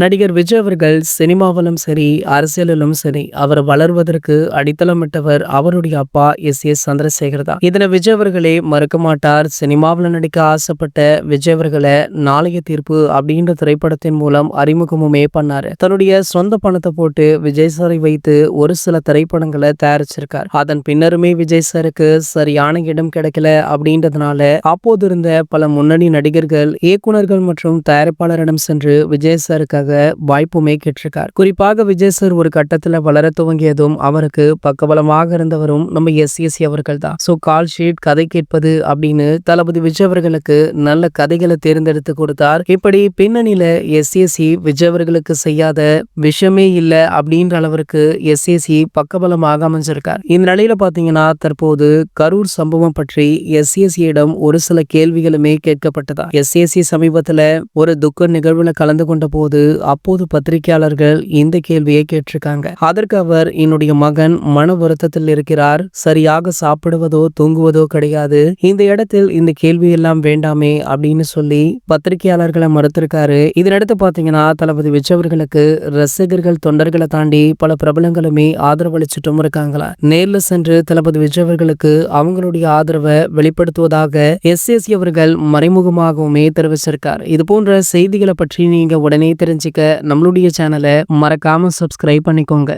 நடிகர் விஜய் அவர்கள் சினிமாவிலும் சரி, அரசியலிலும் சரி, அவர் வளர்வதற்கு அடித்தளமிட்டவர் அவருடைய அப்பா எஸ். சந்திரசேகர் தான். இதனை விஜய் அவர்களே மறுக்க மாட்டார். சினிமாவில் நடிக்க ஆசைப்பட்ட விஜய் அவர்களை நாளைய தீர்ப்பு அப்படின்ற திரைப்படத்தின் மூலம் அறிமுகமுமே பண்ணாரு. தன்னுடைய சொந்த பணத்தை போட்டு விஜய் சாரை வைத்து ஒரு சில திரைப்படங்களை தயாரிச்சிருக்கார். அதன் பின்னருமே விஜய் சாருக்கு சரியான இடம் கிடைக்கல அப்படின்றதுனால அப்போது இருந்த பல முன்னணி நடிகர்கள், இயக்குனர்கள் மற்றும் தயாரிப்பாளரிடம் சென்று விஜய் சாருக்காக வாய்ப்புமே கேட்டிருக்கார். குறிப்பாக விஜய் சார் ஒரு கட்டத்துல வளர துவங்கியதும் அவருக்கு பக்கபலமாக இருந்தவரும் நம்ம எஸ் அவர்கள் தான். கால் ஷீட், கதை கேட்பது அப்படின்னு தளபதி விஜய் அவர்களுக்கு நல்ல கதைகளை தேர்ந்தெடுத்து கொடுத்தார். இப்படி பின்னணியில எஸ் விஜய் அவர்களுக்கு செய்யாத விஷயமே இல்ல அப்படின்ற அளவிற்கு எஸ் பக்கபலமாக அமைஞ்சிருக்கார். இந்த நிலையில பாத்தீங்கன்னா தற்போது கரூர் சம்பவம் பற்றி எஸ் ஒரு சில கேள்விகளுமே கேட்கப்பட்டதா. எஸ் சமீபத்துல ஒரு துக்க நிகழ்வுல கலந்து கொண்ட போது அப்போது பத்திரிகையாளர்கள் இந்த கேள்வியை கேட்டிருக்காங்க. அதற்கு அவர், என்னுடைய மகன் மன வருத்தத்தில் இருக்கிறார், சரியாக சாப்பிடுவதோ தூங்குவதோ கிடையாது, இந்த இடத்தில் இந்த கேள்வி எல்லாம் வேண்டாமே அப்படின்னு சொல்லி பத்திரிகையாளர்களை மறுத்திருக்காரு. இதனடுத்து பாத்தீங்கன்னா தளபதி விஜய் அவர்களுக்கு ரசிகர்கள், தொண்டர்களை தாண்டி பல பிரபலங்களுமே ஆதரவளிச்சுட்டும் இருக்காங்களா. நேர்ல சென்று தளபதி விஜய் அவர்களுக்கு அவங்களுடைய ஆதரவை வெளிப்படுத்துவதாக எஸ் அவர்கள் மறைமுகமாகவுமே தெரிவிச்சிருக்கார். இது போன்ற செய்திகளை பற்றி நீங்க உடனே தெரிஞ்சுக்க நம்மளுடைய சேனலை மறக்காம சப்ஸ்கிரைப் பண்ணிக்கோங்க.